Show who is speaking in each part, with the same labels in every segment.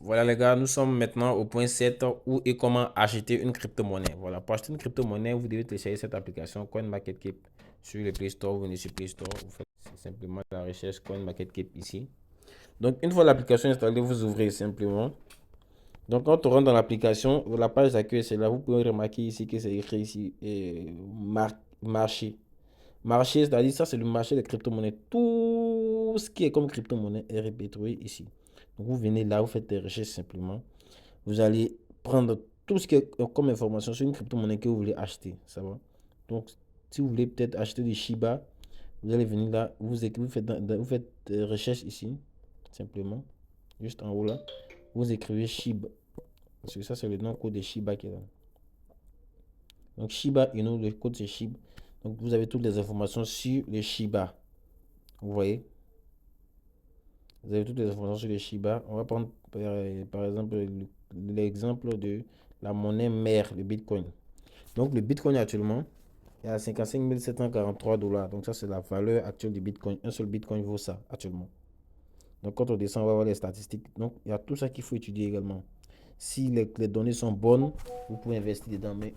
Speaker 1: Voilà les gars, nous sommes maintenant au point 7 où et comment acheter une crypto-monnaie. Voilà, pour acheter une crypto-monnaie, vous devez télécharger cette application CoinMarketCap sur le Play Store. Vous venez sur Play Store, vous faites simplement la recherche CoinMarketCap ici. Donc une fois l'application installée, vous ouvrez simplement. Donc quand on rentre dans l'application, la page d'accueil c'est là. Vous pouvez remarquer ici que c'est écrit ici marché. Marché, c'est-à-dire ça c'est le marché des crypto-monnaies. Tout ce qui est comme crypto-monnaie est répertorié ici. Donc vous venez là, vous faites des recherches simplement. Vous allez prendre tout ce qui est comme information sur une crypto-monnaie que vous voulez acheter. Ça va. Donc, si vous voulez peut-être acheter des Shiba, vous allez venir là, vous faites des recherches ici, simplement, juste en haut là. Vous écrivez Shiba. Parce que ça, c'est le nom code de Shiba qui est là. Donc, Shiba Inu, le code c'est Shiba. Donc, vous avez toutes les informations sur les Shiba. Vous voyez? Vous avez toutes les informations sur les Shiba. On va prendre par exemple l'exemple de la monnaie mère, le Bitcoin. Donc le Bitcoin actuellement est à 55 743 $. Donc ça c'est la valeur actuelle du Bitcoin. Un seul Bitcoin vaut ça actuellement. Donc quand on descend, on va voir les statistiques. Donc il y a tout ça qu'il faut étudier également. Si les données sont bonnes, vous pouvez investir dedans. Mais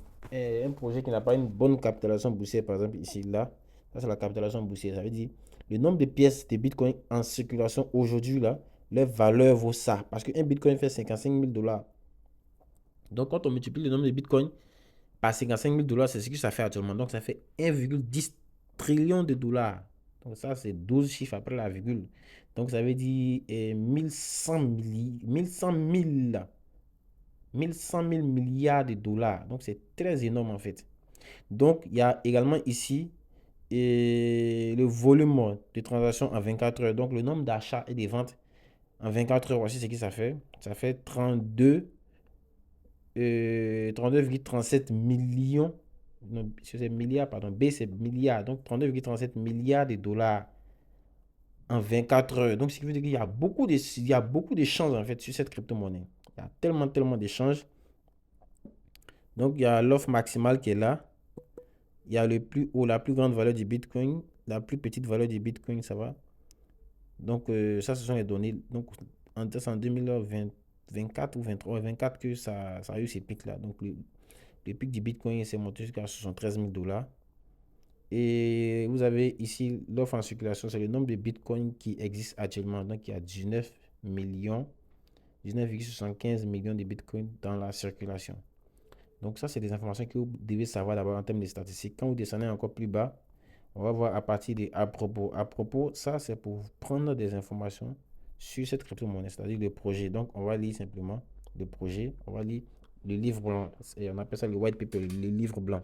Speaker 1: un projet qui n'a pas une bonne capitalisation boursière, par exemple ici, là, ça c'est la capitalisation boursière. Ça veut dire le nombre de pièces de Bitcoin en circulation aujourd'hui, là, leur valeur vaut ça. Parce qu'un Bitcoin fait 55 000 $. Donc quand on multiplie le nombre de Bitcoin par 55 000 $, c'est ce que ça fait actuellement. Donc ça fait 1,10 trillion de dollars. Donc ça, c'est 12 chiffres après la virgule. Donc ça veut dire 1100 000 milliards de dollars. Donc c'est très énorme en fait. Donc il y a également ici le volume de transactions en 24 heures. Donc le nombre d'achats et de ventes en 24 heures, voici ce que ça fait. Ça fait 32,37 millions. Non, c'est milliards, pardon. B, c'est milliards. Donc 32,37 milliards de dollars en 24 heures. Donc, ce qui veut dire qu'il y a il y a beaucoup d'échanges en fait sur cette crypto-monnaie. Il y a tellement, tellement d'échanges. Donc, il y a l'offre maximale qui est là. Il y a le plus haut, la plus grande valeur du Bitcoin, la plus petite valeur du Bitcoin, ça va. Donc, ça, ce sont les données. Donc, en 2024 ou 23, 24 que ça a eu ces pics-là. Donc, le pic du Bitcoin s'est monté jusqu'à 73 000 $. Et vous avez ici l'offre en circulation, c'est le nombre de bitcoins qui existent actuellement. Donc, il y a 19,75 millions de bitcoins dans la circulation. Donc, ça, c'est des informations que vous devez savoir d'abord en termes de statistiques. Quand vous descendez encore plus bas, on va voir à partir de à propos. À propos, ça, c'est pour prendre des informations sur cette crypto-monnaie, c'est-à-dire le projet. Donc, on va lire simplement le projet. On va lire le livre blanc. Et on appelle ça le white paper, le livre blanc.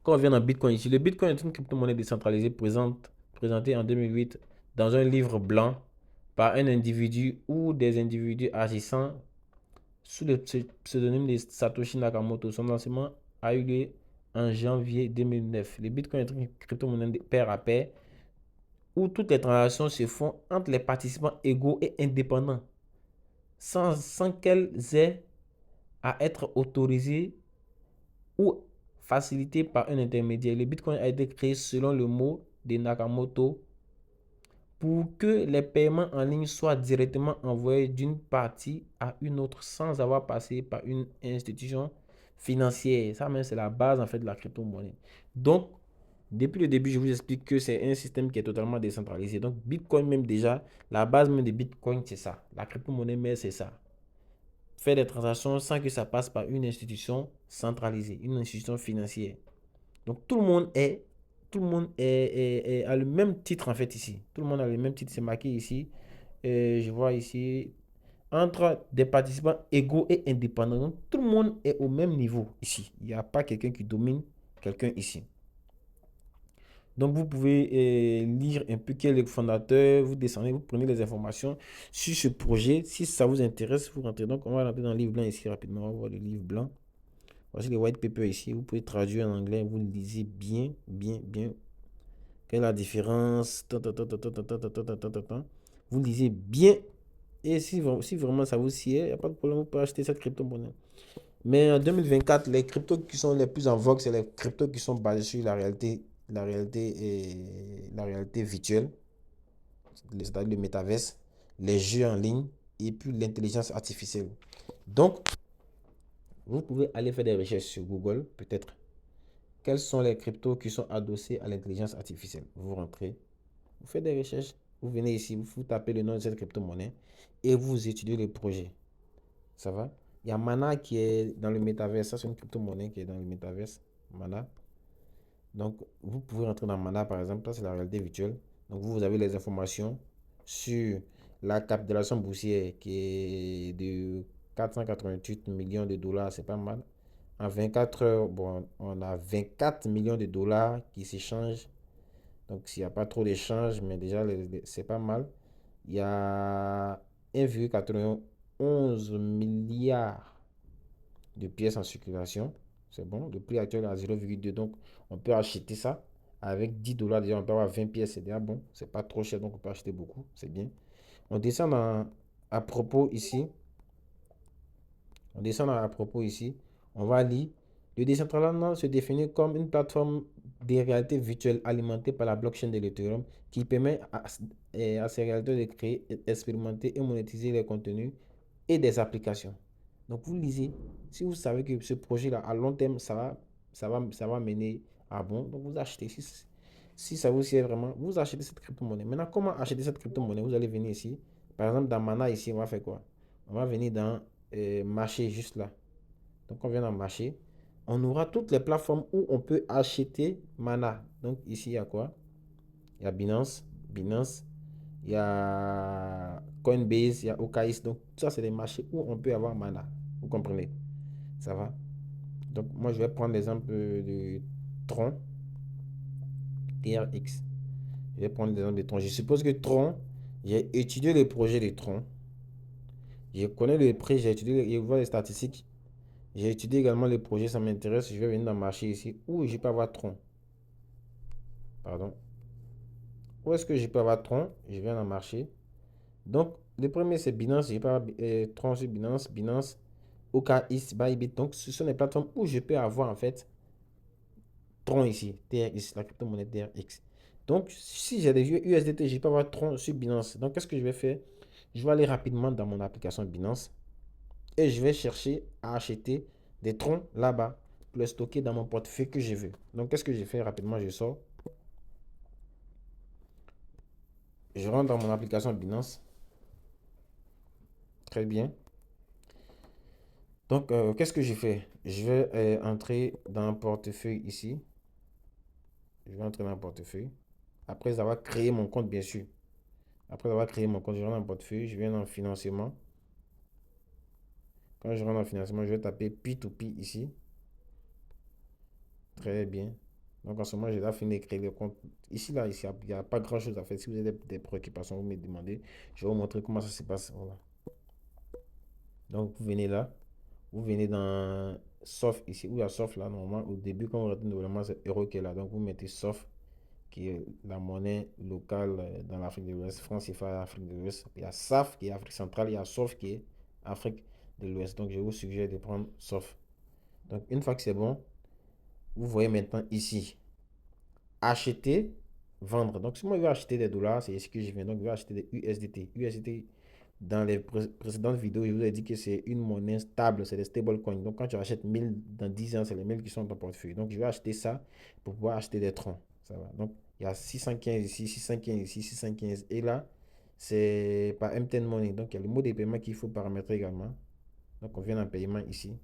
Speaker 1: Quand on vient dans Bitcoin ici, le Bitcoin est une crypto-monnaie décentralisée présentée en 2008 dans un livre blanc par un individu ou des individus agissant sous le pseudonyme de Satoshi Nakamoto. Son lancement a eu lieu en janvier 2009. Le Bitcoin est une crypto-monnaie de pair à pair où toutes les transactions se font entre les participants égaux et indépendants sans qu'elles aient à être autorisées ou facilité par un intermédiaire. Le Bitcoin a été créé selon le mot de Nakamoto pour que les paiements en ligne soient directement envoyés d'une partie à une autre sans avoir passé par une institution financière. Ça même c'est la base en fait de la crypto-monnaie. Donc depuis le début, je vous explique que c'est un système qui est totalement décentralisé. Donc Bitcoin même déjà, la base même de Bitcoin c'est ça. La crypto-monnaie mais c'est ça. Faire des transactions sans que ça passe par une institution centralisée, une institution financière. Donc tout le monde a le même titre en fait ici. Tout le monde a le même titre, c'est marqué ici. Je vois ici entre des participants égaux et indépendants. Donc, tout le monde est au même niveau ici. Il n'y a pas quelqu'un qui domine quelqu'un ici. Donc vous pouvez lire un peu qui est le fondateur, vous descendez, vous prenez les informations sur ce projet. Si ça vous intéresse, vous rentrez. Donc on va rentrer dans le livre blanc ici rapidement. On va voir le livre blanc. Voici le white paper ici. Vous pouvez traduire en anglais. Vous lisez bien, bien, bien. Quelle est la différence? Vous lisez bien. Et si vraiment ça vous sied, il n'y a pas de problème, vous pouvez acheter cette crypto-monnaie. Mais en 2024, les cryptos qui sont les plus en vogue, c'est les cryptos qui sont basés sur la réalité virtuelle, c'est-à-dire le métaverse, les jeux en ligne. et puis l'intelligence artificielle. Donc, vous pouvez aller faire des recherches sur Google, peut-être. Quels sont les cryptos qui sont adossés à l'intelligence artificielle? Vous rentrez, vous faites des recherches, vous venez ici, vous tapez le nom de cette crypto-monnaie et vous étudiez le projet. Ça va? Il y a Mana qui est dans le métaverse. Ça, c'est une crypto-monnaie qui est dans le métaverse. Mana. Donc, vous pouvez rentrer dans Mana, par exemple. Ça, c'est la réalité virtuelle. Donc, vous avez les informations sur la capitalisation boursière qui est de 488 millions de dollars. C'est pas mal. En 24 heures, bon, on a 24 millions de dollars qui s'échangent. Donc, s'il n'y a pas trop d'échanges, mais déjà, c'est pas mal. Il y a 1,91 milliard de pièces en circulation. C'est bon. Le prix actuel est à 0,2. Donc, on peut acheter ça. Avec 10 dollars, déjà, on peut avoir 20 pièces. C'est déjà bon. C'est pas trop cher, donc on peut acheter beaucoup. C'est bien. On descend à propos ici. On descend à propos ici. On va lire. Le décentralisation se définit comme une plateforme de réalité virtuelle alimentée par la blockchain de l'Ethereum qui permet à ces réalités de créer, expérimenter et monétiser les contenus et des applications. Donc vous lisez, si vous savez que ce projet-là, à long terme, ça va mener à bon, donc vous achetez. Si ça vous sert vraiment, vous achetez cette crypto-monnaie. Maintenant, comment acheter cette crypto-monnaie? Vous allez venir ici. Par exemple, dans Mana, ici, on va faire quoi? On va venir dans marché, juste là. Donc on vient dans marché. On aura toutes les plateformes où on peut acheter Mana. Donc ici, il y a quoi? Il y a Binance, il y a Coinbase, il y a OKX. Donc, tout ça, c'est des marchés où on peut avoir Mana. Vous comprenez? Ça va? Donc, moi, je vais prendre l'exemple de Tron, TRX. Je vais prendre l'exemple de Tron. Je suppose que Tron, j'ai étudié le projet de Tron. Je connais le prix, j'ai étudié, je vois les statistiques. J'ai étudié également le projet, ça m'intéresse. Je vais venir dans le marché ici où je peux avoir Tron. Pardon. Où est-ce que je peux avoir Tron? Je viens dans le marché. Donc, le premier, c'est Binance. Je peux avoir Tron sur Binance, OKX, Bybit. Donc, ce sont les plateformes où je peux avoir en fait Tron ici, TRX, la crypto-monnaie TRX. Donc, si j'ai des USDT, je peux avoir Tron sur Binance. Donc, qu'est-ce que je vais faire? Je vais aller rapidement dans mon application Binance et je vais chercher à acheter des Tron là-bas pour les stocker dans mon portefeuille que je veux. Donc, qu'est-ce que je fais rapidement? Je sors, je rentre dans mon application Binance. Très bien. Donc, qu'est-ce que je fais? Je vais entrer dans un portefeuille ici. Je vais entrer dans un portefeuille. Après avoir créé mon compte, bien sûr. Après avoir créé mon compte, je rentre dans un portefeuille. Je viens dans financement. Quand je rentre dans financement, je vais taper P2P ici. Très bien. Donc, en ce moment, j'ai déjà fini de créer le compte. Ici, là, ici, il n'y a pas grand-chose à faire. Si vous avez des préoccupations, vous me demandez. Je vais vous montrer comment ça se passe. Voilà. Donc, vous venez là. Vous venez dans Soft ici. Où il y a Soft là, normalement, au début, quand vous rentrez dans c'est Euro qui est là. Donc, vous mettez Soft, qui est la monnaie locale dans l'Afrique de l'Ouest. France CFA, Afrique de l'Ouest. Il y a SAF qui est Afrique centrale. Il y a SOF qui est Afrique de l'Ouest. Donc, je vous suggère de prendre SOF. Donc, une fois que c'est bon, vous voyez maintenant ici, acheter, vendre. Donc, si moi je veux acheter des dollars, c'est ce que je viens. Donc, je vais acheter des USDT. USDT, dans les précédentes vidéos, je vous ai dit que c'est une monnaie stable, c'est des stablecoins. Donc, quand tu achètes 1000 dans 10 ans, c'est les 1000 qui sont dans ton portefeuille. Donc, je vais acheter ça pour pouvoir acheter des troncs. Ça va. Donc, il y a 615 ici, 615 ici, 615. Et là, c'est par MTN Money. Donc, il y a le mot de paiement qu'il faut paramétrer également. Donc, on vient dans paiement ici.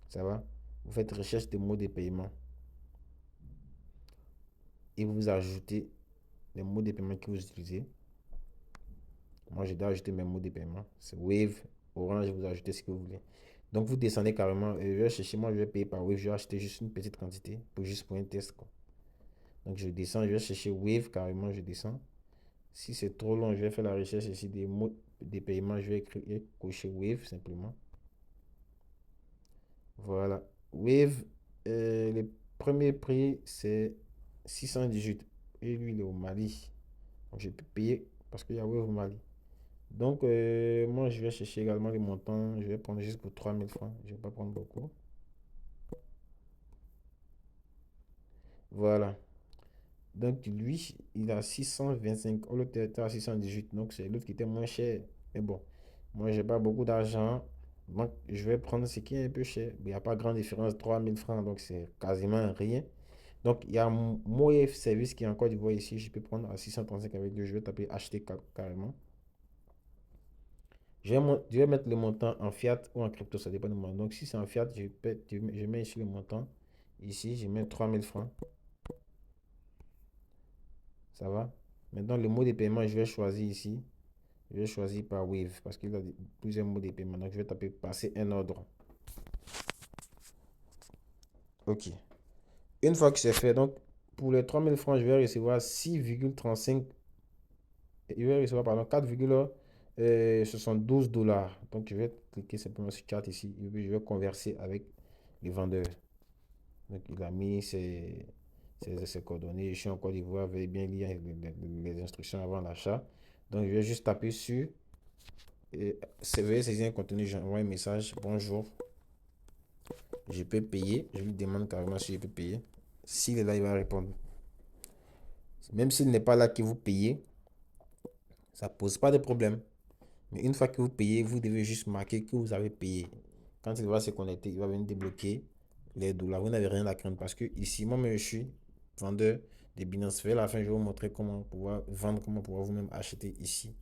Speaker 1: Ça va. Vous faites recherche de mots de paiement. Et vous ajoutez les mots de paiement que vous utilisez. Moi, je dois ajouter mes mots de paiement. C'est Wave, Orange, vous ajoutez ce que vous voulez. Donc, vous descendez carrément. Et je vais chercher, moi, je vais payer par Wave. Je vais acheter juste une petite quantité, juste pour un test, quoi. Donc, je descends, je vais chercher Wave carrément, je descends. Si c'est trop long, je vais faire la recherche ici des mots de paiement. Je vais écrire, cocher Wave simplement. Voilà. Wave, le premier prix, c'est 618. Et lui, il est au Mali. Donc, je peux payer parce qu'il y a Wave au Mali. Donc, moi, je vais chercher également les montants. Je vais prendre juste pour 3000 francs. Je ne vais pas prendre beaucoup. Voilà. Donc, lui, il a 625. L'autre était à 618. Donc, c'est l'autre qui était moins cher. Mais bon, moi, j'ai pas beaucoup d'argent. Donc, je vais prendre ce qui est un peu cher. Il n'y a pas grande différence, 3 000 francs, donc c'est quasiment rien. Donc, il y a Moe Service qui est en Côte d'Ivoire ici. Je peux prendre à 635 avec lui. Je vais taper acheter carrément. Je vais mettre le montant en fiat ou en crypto, ça dépend de moi. Donc, si c'est en fiat, je mets ici le montant. Ici, je mets 3 000 francs. Ça va? Maintenant, le mot de paiement, je vais choisir ici. Je vais choisir par Wave parce qu'il a plusieurs mots de paiement. Donc, je vais taper passer un ordre. OK. Une fois que c'est fait, donc, pour les 3 000 francs, je vais recevoir 6,35. Je vais recevoir, pardon, 4,72 dollars. Donc, je vais cliquer simplement sur chat ici. Et puis, je vais converser avec le vendeur. Donc, il a mis ses coordonnées. Je suis en Côte d'Ivoire. Veuillez bien lire les instructions avant l'achat. Donc, je vais juste taper sur veuillez saisir un contenu. J'envoie un message. Bonjour. Je peux payer. Je lui demande carrément si je peux payer. S'il est là, il va répondre. Même s'il n'est pas là que vous payez, ça ne pose pas de problème. Mais une fois que vous payez, vous devez juste marquer que vous avez payé. Quand il va se connecter, il va venir débloquer les dollars. Vous n'avez rien à craindre parce que ici, moi-même, je suis vendeur de Binance. Vers la fin, je vais vous montrer comment pouvoir vendre, comment pouvoir vous-même acheter ici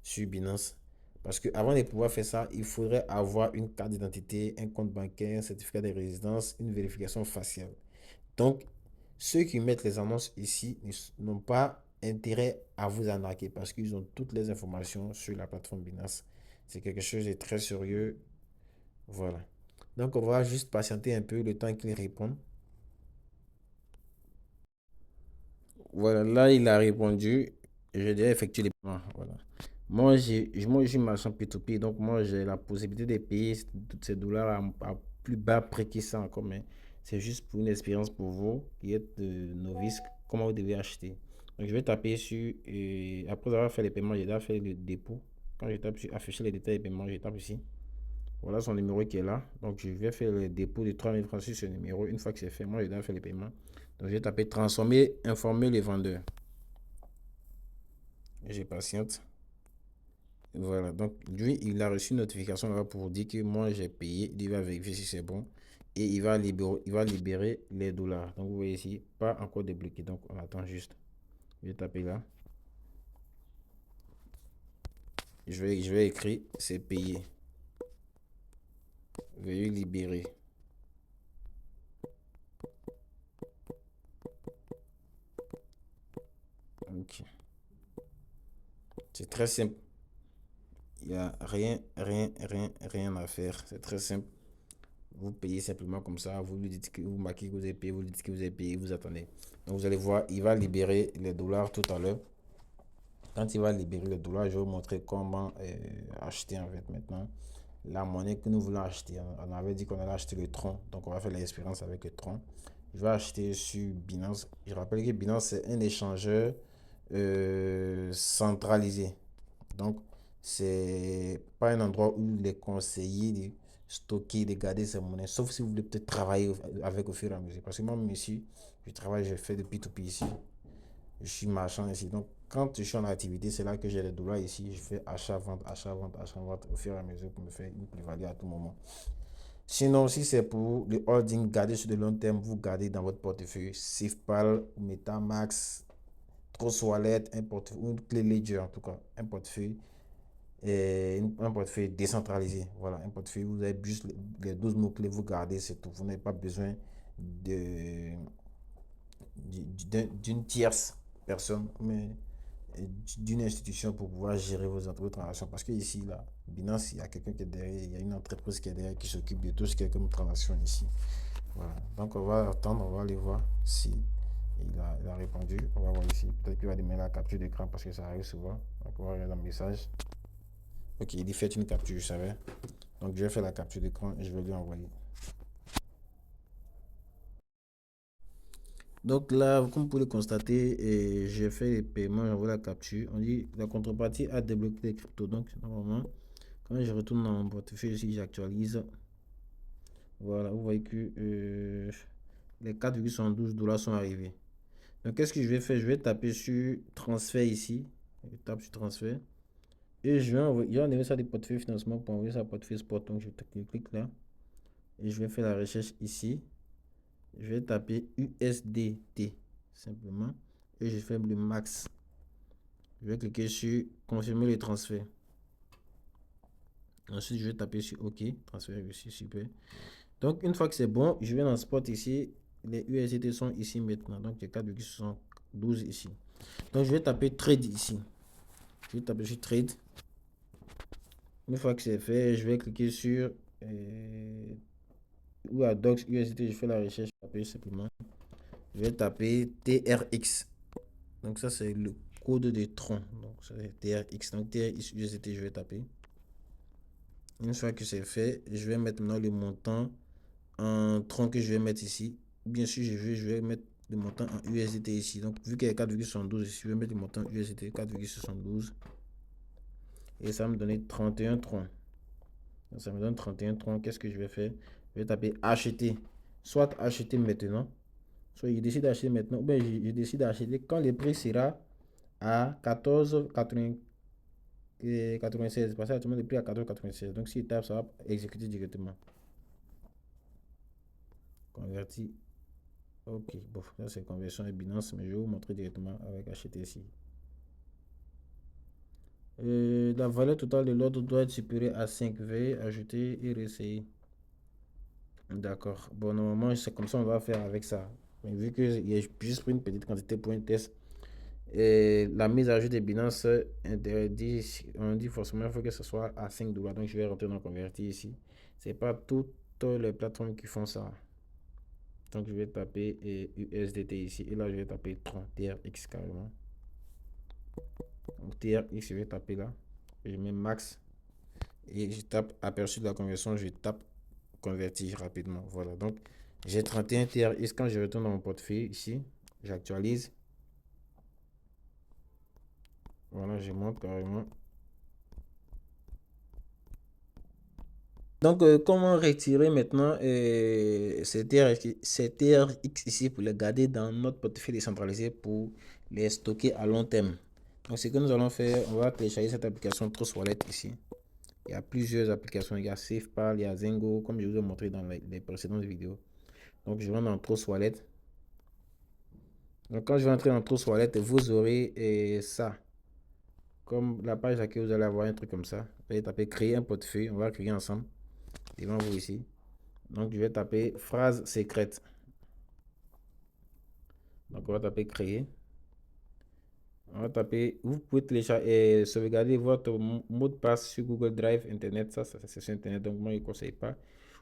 Speaker 1: sur Binance. Parce que avant de pouvoir faire ça, il faudrait avoir une carte d'identité, un compte bancaire, un certificat de résidence, une vérification faciale. Donc, ceux qui mettent les annonces ici n'ont pas intérêt à vous arnaquer parce qu'ils ont toutes les informations sur la plateforme Binance. C'est quelque chose de très sérieux. Voilà. Donc, on va juste patienter un peu le temps qu'ils répondent. Voilà, là, il a répondu. Je dois effectuer les paiements. Voilà. Moi, je suis marchand P2P, donc moi, j'ai la possibilité de payer tous ces dollars à plus bas prix que ça encore, mais c'est juste pour une expérience pour vous qui êtes novice, comment vous devez acheter. Donc, je vais taper sur, après avoir fait les paiements, je dois faire le dépôt. Quand je tape sur afficher les détails des paiements, je tape ici. Voilà son numéro qui est là. Donc, je vais faire le dépôt de 3 000 francs sur ce numéro. Une fois que c'est fait, moi, je dois faire les paiements. Donc, je vais taper transformer, informer les vendeurs. J'ai patiente. Voilà, donc lui, il a reçu une notification là pour dire que moi j'ai payé. Il va vérifier si c'est bon. Et il va libérer les dollars. Donc vous voyez ici, pas encore débloqué. Donc on attend juste. Je vais taper là. Je vais écrire, c'est payé. Veuillez libérer. Ok. C'est très simple. Il n'y a rien à faire. C'est très simple. Vous payez simplement comme ça. Vous lui dites que vous marquez que vous avez payé. Vous lui dites que vous avez payé. Vous attendez. Donc vous allez voir, il va libérer les dollars tout à l'heure. Quand il va libérer le dollar, je vais vous montrer comment acheter en fait maintenant la monnaie que nous voulons acheter. On avait dit qu'on allait acheter le tronc, donc on va faire l'expérience avec le tronc. Je vais acheter sur Binance. Je rappelle que Binance c'est un échangeur centralisé. Donc c'est pas un endroit où il est conseillé de stocker, de garder ses monnaies, sauf si vous voulez peut-être travailler avec au fur et à mesure. Parce que moi, ici, je travaille, je fais de P2P ici. Je suis marchand ici. Donc, quand je suis en activité, c'est là que j'ai les dollars ici. Je fais achat, vente, achat, vente, achat, vente au fur et à mesure pour me faire une plus-value à tout moment. Sinon, si c'est pour le holding, garder sur le long terme, vous gardez dans votre portefeuille SafePal, MetaMax, Trust Wallet, un portefeuille, une clé Ledger en tout cas, un portefeuille, un portefeuille décentralisé. Voilà, un portefeuille où vous avez juste les 12 mots-clés, vous gardez, c'est tout. Vous n'avez pas besoin de, d'une tierce personne, mais d'une institution pour pouvoir gérer vos transactions. Parce que ici, là, Binance, il y a quelqu'un qui est derrière, il y a une entreprise qui est derrière qui s'occupe de tout ce qui est comme transaction ici. Voilà. Donc, on va attendre, on va aller voir si il a répondu. On va voir ici. Peut-être qu'il va démarrer la capture d'écran parce que ça arrive souvent. Donc, on va regarder le message. Ok, il dit faites une capture, je savais. Donc, je vais faire la capture d'écran et je vais lui envoyer. Donc là, comme vous pouvez le constater, j'ai fait les paiements, j'envoie la capture. On dit la contrepartie a débloqué les cryptos. Donc normalement, quand je retourne dans mon portefeuille ici, j'actualise. Voilà, vous voyez que les 4,72 dollars sont arrivés. Donc qu'est-ce que je vais faire? Je vais taper sur transfert ici. Je tape sur transfert. Et je vais enlever ça du portefeuille financement pour envoyer ça au portefeuille sport. Donc, je clique là. Et je vais faire la recherche ici. Je vais taper USDT simplement. Et je fais le max. Je vais cliquer sur confirmer le transfert. Ensuite, je vais taper sur OK. Transfert réussi, super. Donc, une fois que c'est bon, je vais dans Spot ici. Les USDT sont ici maintenant. Donc, j'ai 4,72 ici. Donc, je vais taper Trade ici. Je vais taper sur Trade. Une fois que c'est fait, je vais cliquer sur ou à Docs USDT. Je fais la recherche. Je vais taper simplement. Je vais taper TRX. Donc, ça, c'est le code de Tron. Donc, c'est TRX. Donc, TRX USDT, je vais taper. Une fois que c'est fait, je vais mettre maintenant le montant en tronc que je vais mettre ici. Bien sûr, je vais mettre le montant en USDT ici. Donc, vu qu'il y a 4,72 ici, je vais mettre le montant USDT 4,72. Et ça me donne 31 troncs. Donc, ça me donne 31 troncs. Qu'est-ce que je vais faire? Je vais taper acheter. Soit acheter maintenant. Soit je décide d'acheter maintenant. Ou bien je décide d'acheter quand le prix sera à 14,96. Parce que actuellement, le prix à 14,96. Donc, si je tape, ça va exécuter directement. Converti. Ok, bon, ça c'est conversion et Binance, mais je vais vous montrer directement avec HTC. La valeur totale de l'ordre doit être supérieure à 5. Veuillez ajouter et réessayer. D'accord. Bon, normalement, c'est comme ça on va faire avec ça. Mais vu que j'ai juste pris une petite quantité pour un test, et la mise à jour de Binance interdit, on dit forcément il faut que ce soit à 5 dollars. Donc, je vais rentrer dans convertir ici. C'est pas toutes les plateformes qui font ça. Donc, je vais taper USDT ici. Et là, je vais taper Tron, TRX carrément. Donc, TRX, je vais taper là. Et je mets max. Et je tape aperçu de la conversion. Je tape convertir rapidement. Voilà. Donc, j'ai 31 TRX. Quand je retourne dans mon portefeuille ici, j'actualise. Voilà, je monte carrément. Donc, comment retirer maintenant ces TRX ici pour les garder dans notre portefeuille décentralisé pour les stocker à long terme? Donc, ce que nous allons faire, on va télécharger cette application Trust Wallet ici. Il y a plusieurs applications. Il y a SafePal, il y a Zengo, comme je vous ai montré dans les précédentes vidéos. Donc, je vais dans Trust Wallet. Donc, quand je vais entrer dans Trust Wallet, vous aurez ça. Comme la page à laquelle vous allez avoir un truc comme ça. Vous allez taper créer un portefeuille. On va créer ensemble. Devant vous ici. Donc, je vais taper phrase secrète. Donc, on va taper créer. On va taper, vous pouvez télécharger et sauvegarder votre mot de passe sur Google Drive, Internet. Ça c'est sur Internet. Donc, moi, je ne conseille pas.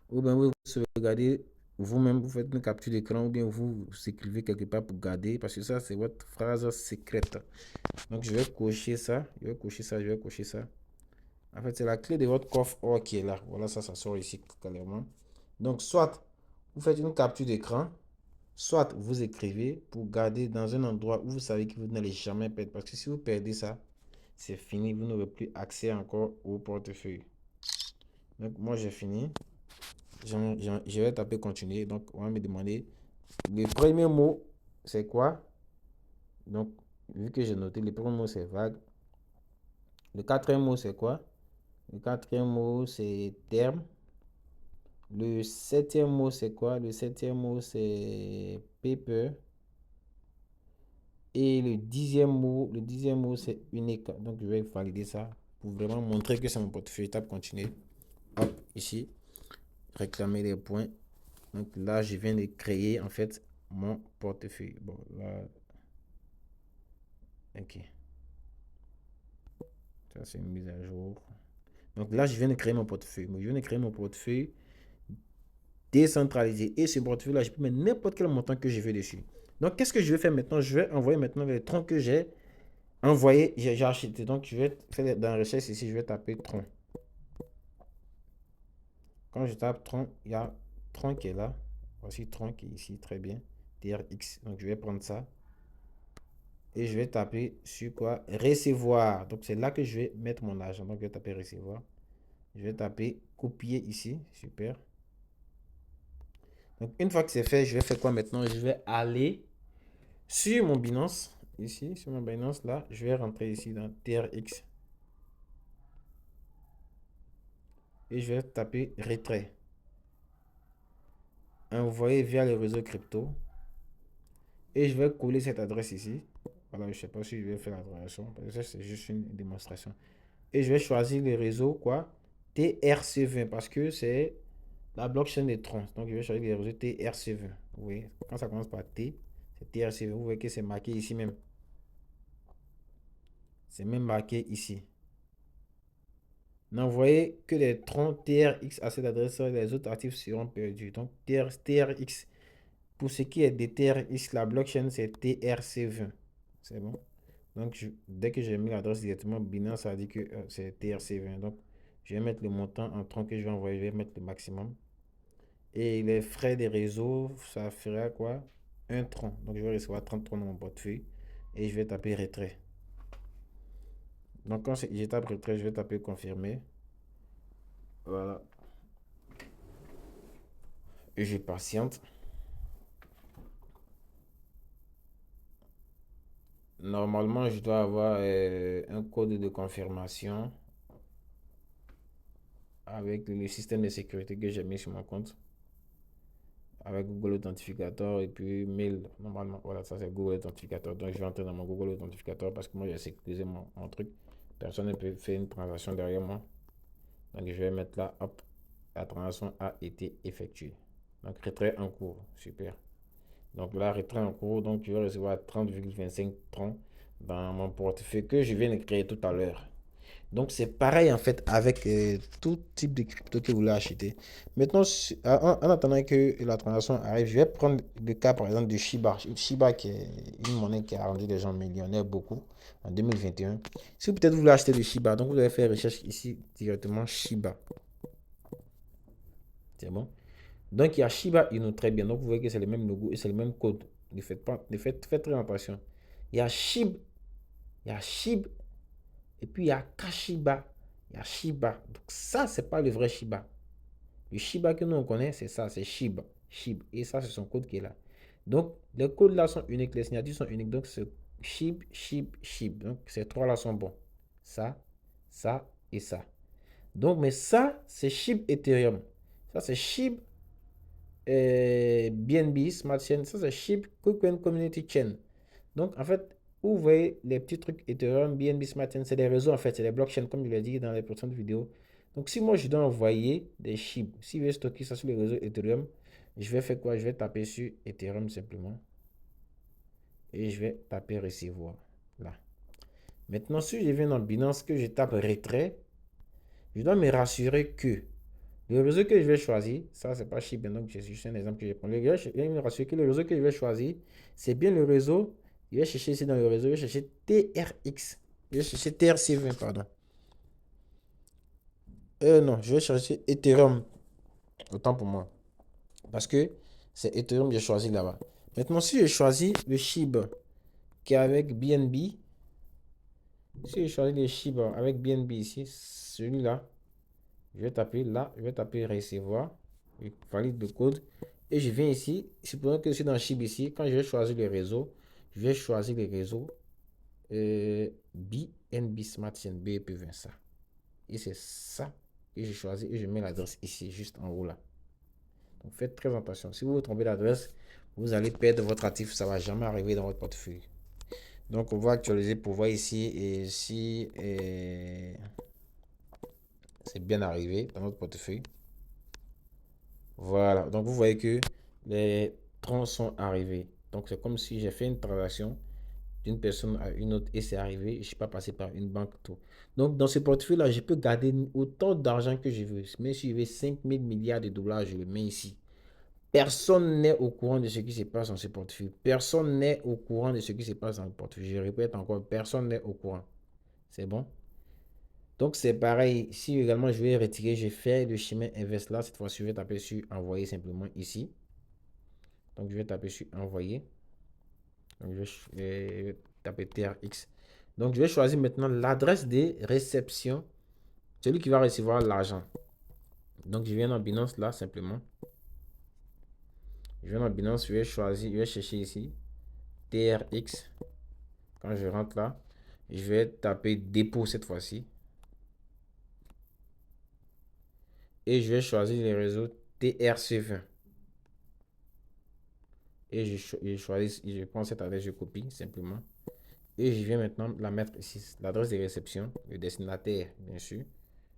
Speaker 1: Ou bien, vous sauvegardez vous-même, vous faites une capture d'écran ou bien vous écrivez quelque part pour garder parce que ça, c'est votre phrase secrète. Donc, je vais cocher ça. Je vais cocher ça. Je vais cocher ça. En fait, c'est la clé de votre coffre or qui est là. Voilà, ça sort ici clairement. Donc, soit vous faites une capture d'écran. Soit vous écrivez pour garder dans un endroit où vous savez que vous n'allez jamais perdre. Parce que si vous perdez ça, c'est fini. Vous n'aurez plus accès encore au portefeuille. Donc, moi, j'ai fini. Je vais taper continuer. Donc, on va me demander le premier mot, c'est quoi? Donc, vu que j'ai noté, le premier mot, c'est vague. Le quatrième mot, c'est quoi? Le quatrième mot, c'est terme. Le septième mot, c'est quoi? Le septième mot, c'est paper. Et le dixième mot, c'est unique. Donc, je vais valider ça pour vraiment montrer que c'est mon portefeuille. Tape continuer. Hop, ici, réclamer les points. Donc là, je viens de créer en fait mon portefeuille. Bon, là, ok. Ça, c'est une mise à jour. Donc là, je viens de créer mon portefeuille. Je viens de créer mon portefeuille décentralisé. Et ce portefeuille-là, je peux mettre n'importe quel montant que je veux dessus. Donc, qu'est-ce que je vais faire maintenant? Je vais envoyer maintenant les troncs que j'ai envoyés, j'ai acheté. Donc, je vais faire dans la recherche ici, je vais taper tronc. Quand je tape tronc, il y a tronc qui est là. Voici tronc qui est ici, très bien. TRX. Donc, je vais prendre ça. Et je vais taper sur quoi? Recevoir. Donc, c'est là que je vais mettre mon argent. Donc, je vais taper recevoir. Je vais taper copier ici. Super. Donc, une fois que c'est fait, je vais faire quoi maintenant? Je vais aller sur mon Binance. Ici, sur mon Binance, là, je vais rentrer ici dans TRX. et je vais taper retrait. Envoyer via le réseau crypto. Et je vais coller cette adresse ici. Voilà, je ne sais pas si je vais faire la transaction. Parce que ça, c'est juste une démonstration. Et je vais choisir le réseau, quoi? TRC20. Parce que c'est la blockchain des Tron. Donc, je vais choisir le réseau TRC20. Vous voyez, quand ça commence par T, c'est TRC20. Vous voyez que c'est marqué ici même. C'est même marqué ici. N'envoyez que les troncs TRX à cette adresse, les autres actifs seront perdus. Donc, TRX, pour ce qui est des TRX, la blockchain, c'est TRC20. C'est bon? Donc, dès que j'ai mis l'adresse directement, Binance a dit que c'est TRC20. Donc, je vais mettre le montant en tronc que je vais envoyer. Je vais mettre le maximum. Et les frais des réseaux, ça fera quoi? Un tronc. Donc, je vais recevoir 30 troncs dans mon portefeuille. Et je vais taper retrait. Donc, quand je tape retrait, je vais taper confirmer. Voilà. Et je patiente. Normalement, je dois avoir un code de confirmation avec le système de sécurité que j'ai mis sur mon compte. Avec Google Authentificator et puis mail. Normalement, voilà, ça c'est Google Authentificator. Donc je vais entrer dans mon Google Authentificator parce que moi j'ai sécurisé mon truc. Personne ne peut faire une transaction derrière moi. Donc je vais mettre là, hop, la transaction a été effectuée. Donc retrait en cours, super. Donc là, retrait en cours, donc je vais recevoir 30,25 troncs dans mon portefeuille que je viens de créer tout à l'heure. Donc, c'est pareil en fait avec tout type de crypto que vous voulez acheter. Maintenant, en attendant que la transaction arrive, je vais prendre le cas par exemple de Shiba. Shiba qui est une monnaie qui a rendu les gens millionnaires beaucoup en 2021. Si peut-être vous voulez acheter du Shiba, donc vous allez faire recherche ici directement Shiba. C'est bon. Donc, il y a Shiba Inu très bien. Donc, vous voyez que c'est le même logo et c'est le même code. Ne faites pas, faites très attention. Il y a Shib, il y a Shib et puis il y a Kashiba. Il y a Shiba. Donc ça, c'est pas le vrai Shiba. Le Shiba que nous on connaît, c'est ça, c'est Shiba. Shib. Et ça, c'est son code qui est là. Donc, les codes là sont uniques, les signatures sont uniques. Donc, c'est Shib, Shib, Shib. Donc, ces trois là sont bons. Ça et ça. Donc, mais ça, c'est Shib Ethereum. Ça, c'est Shib BNB Smart Chain. Ça, c'est Shib Quicken Community Chain. Donc, en fait, vous voyez les petits trucs Ethereum, BNB Smart Chain, c'est des réseaux en fait, c'est des blockchains comme je l'ai dit dans les précédentes vidéos. Donc, si moi je dois envoyer des SHIB, si je veux stocker ça sur les réseaux Ethereum, je vais faire quoi? Je vais taper sur Ethereum simplement et je vais taper recevoir là. Maintenant, si je viens dans Binance, que je tape retrait, je dois me rassurer que le réseau que je vais choisir, ça c'est pas SHIB, donc c'est juste un exemple que je prends. Je vais me rassurer que le réseau que je vais choisir, c'est bien le réseau. Je vais chercher ici dans le réseau, je vais chercher TRX. Je vais chercher TRC20, pardon. Non, je vais chercher Ethereum. Autant pour moi. Parce que c'est Ethereum que j'ai choisi là-bas. Maintenant, si je choisis le SHIB qui est avec BNB, si je choisis le SHIB avec BNB ici, celui-là, je vais taper là, je vais taper recevoir, je valide le code et je viens ici. Supposons que je suis dans SHIB ici, quand je vais choisir le réseau, je vais choisir le réseau BNB Smart Chain BEP20 ça. Et c'est ça que j'ai choisi et je mets l'adresse ici, juste en haut là. Donc faites très attention. Si vous vous trompez d'adresse, vous allez perdre votre actif. Ça ne va jamais arriver dans votre portefeuille. Donc on va actualiser pour voir ici et si c'est bien arrivé dans notre portefeuille. Voilà. Donc vous voyez que les troncs sont arrivés. Donc c'est comme si j'ai fait une transaction d'une personne à une autre et c'est arrivé. Je ne suis pas passé par une banque. Tout. Donc dans ce portefeuille-là, je peux garder autant d'argent que je veux. Mais si je veux 5000 milliards de dollars, je le mets ici. Personne n'est au courant de ce qui se passe dans ce portefeuille. Personne n'est au courant de ce qui se passe dans le portefeuille. Je répète encore, personne n'est au courant. C'est bon? Donc, c'est pareil. Si également je vais retirer, je fais le chemin inverse là. Cette fois-ci, je vais taper sur envoyer simplement ici. Donc, je vais taper sur envoyer. Donc, je vais taper TRX. Donc, je vais choisir maintenant l'adresse de réception. Celui qui va recevoir l'argent. Donc, je viens dans Binance là simplement. Je viens dans Binance, je vais choisir, je vais chercher ici TRX. Quand je rentre là, je vais taper dépôt cette fois-ci. Et je vais choisir le réseau TRC20. Et je choisis, je prends cette adresse, je copie simplement. Et je vais maintenant la mettre ici. L'adresse de réception, le destinataire, bien sûr.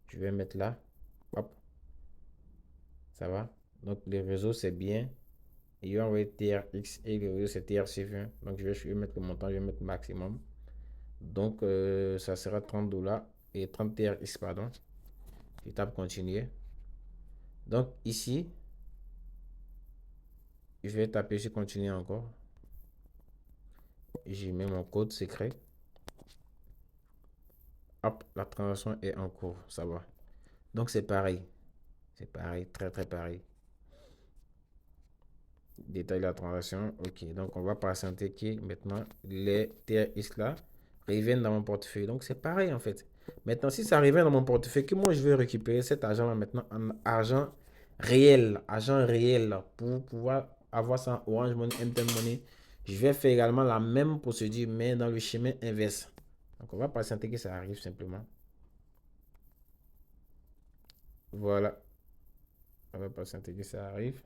Speaker 1: Je vais mettre là. Hop, ça va. Donc le réseau, c'est bien. Et il va envoyer TRX et le réseau, c'est TRC20. Donc je vais mettre le montant, je vais mettre maximum. Donc ça sera 30 dollars et 30 TRX, pardon. Je tape continuer. Donc ici, je vais taper sur continuer encore. Je mets mon code secret. Hop, la transaction est en cours, ça va. Donc c'est pareil. C'est pareil, très très pareil. Détail de la transaction. Ok, donc on va patienter que maintenant les TRX là reviennent dans mon portefeuille. Donc c'est pareil en fait. Maintenant, si ça revient dans mon portefeuille, que moi je vais récupérer cet argent là maintenant en argent réel là, pour pouvoir avoir ça en Orange Money, MTN Money. Je vais faire également la même procédure, mais dans le chemin inverse. Donc on va patienter que ça arrive simplement. Voilà. On va patienter que ça arrive.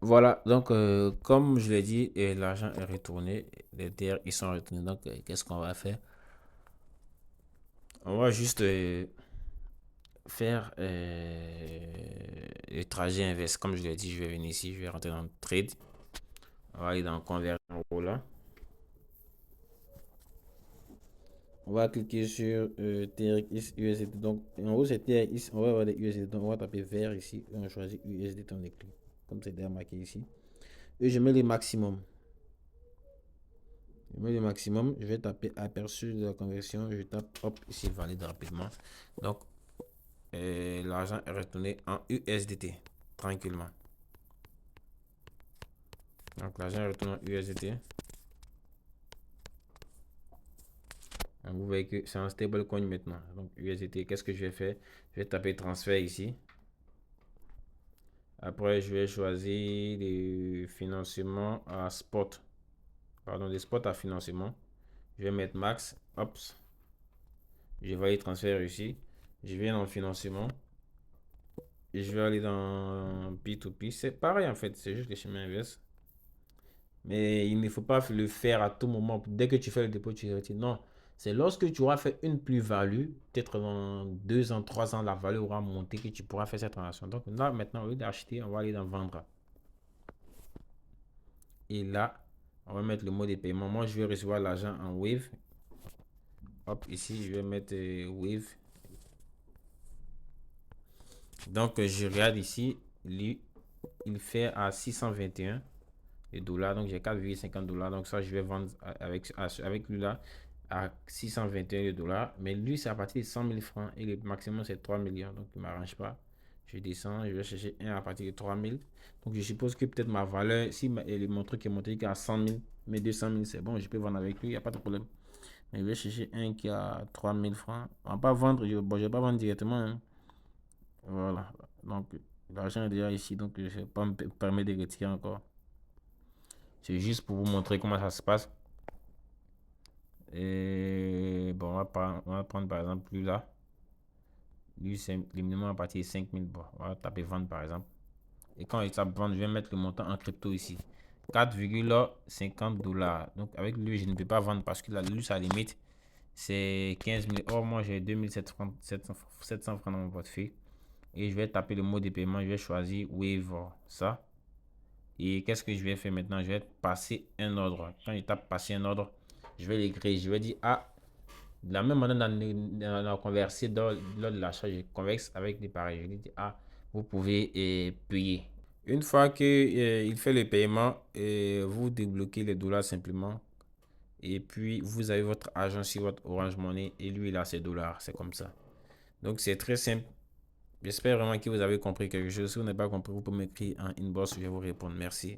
Speaker 1: Voilà, donc comme je l'ai dit, l'argent est retourné, les terres ils sont retournés. Donc qu'est-ce qu'on va faire? On va juste faire le trajet inverse. Comme je l'ai dit, je vais venir ici, je vais rentrer dans trade. On va aller dans convertir en euros là. On va cliquer sur TRX USDT. Donc en haut c'est TRX, on va avoir des USDT. Donc on va taper vert ici, on choisit USDT, on écrit comme c'est déjà marqué ici. Et je mets les maximum. Je mets le maximum, je vais taper aperçu de la conversion, je tape hop ici valide rapidement. Donc l'argent est retourné en USDT tranquillement. Donc l'argent est retourné en USDT. Donc, vous voyez que c'est un stablecoin maintenant. Donc USDT, qu'est-ce que je vais faire? Je vais taper transfert ici. Après, je vais choisir les financements à spot. Pardon, des spots à financement. Je vais mettre max. Hop. Je vais aller transfert ici. Je viens dans le financement. Et je vais aller dans P2P. C'est pareil en fait, c'est juste le chemin inverse. Mais il ne faut pas le faire à tout moment. Dès que tu fais le dépôt, tu retires. Non, c'est lorsque tu auras fait une plus-value, peut-être dans 2 ans, 3 ans, la valeur aura monté que tu pourras faire cette transaction. Donc là, maintenant, au lieu d'acheter, on va aller dans vendre. Et là, on va mettre le mot de paiement. Moi, je vais recevoir l'argent en Wave. Hop, ici, je vais mettre Wave. Donc, je regarde ici, lui, il fait à 621 dollars. Donc, j'ai 4,50 dollars. Donc, ça, je vais vendre avec lui là à 621 dollars. Mais lui, c'est à partir de 100 000 francs et le maximum, c'est 3 millions. Donc, il ne m'arrange pas. Je descends, je vais chercher un à partir de 3 000. Donc, je suppose que peut-être ma valeur, si mon truc est monté à 100 000, mais 200 000, c'est bon, je peux vendre avec lui, il n'y a pas de problème. Mais je vais chercher un qui a 3 000 francs. On ne va pas vendre, je ne vais pas vendre directement, hein. Voilà. Donc, l'argent est déjà ici, donc je ne vais pas me permettre de retirer encore. C'est juste pour vous montrer comment ça se passe. Et bon, on va prendre par exemple lui là. Lui, c'est le minimum à partir de 5000. Bon, on va taper vendre par exemple. Et quand il tape vendre, je vais mettre le montant en crypto ici. 4,50 dollars. Donc avec lui, je ne peux pas vendre parce que là, lui, sa limite, c'est 15 000. Or, moi, j'ai 2700 francs dans mon portefeuille. Et je vais taper le mot de paiement. Je vais choisir Wave ça. Et qu'est-ce que je vais faire maintenant? Je vais passer un ordre. Quand je tape passer un ordre, je vais l'écrire. Je vais dire, ah, de la même manière dans la converser lors de l'achat, je converse avec des pareils. Je lui dis, ah, vous pouvez payer. Une fois que il fait le paiement, vous débloquez les dollars simplement. Et puis, vous avez votre argent sur votre Orange Money et lui, il a ses dollars. C'est comme ça. Donc, c'est très simple. J'espère vraiment que vous avez compris quelque chose. Si vous n'avez pas compris, vous pouvez m'écrire en inbox, je vais vous répondre. Merci.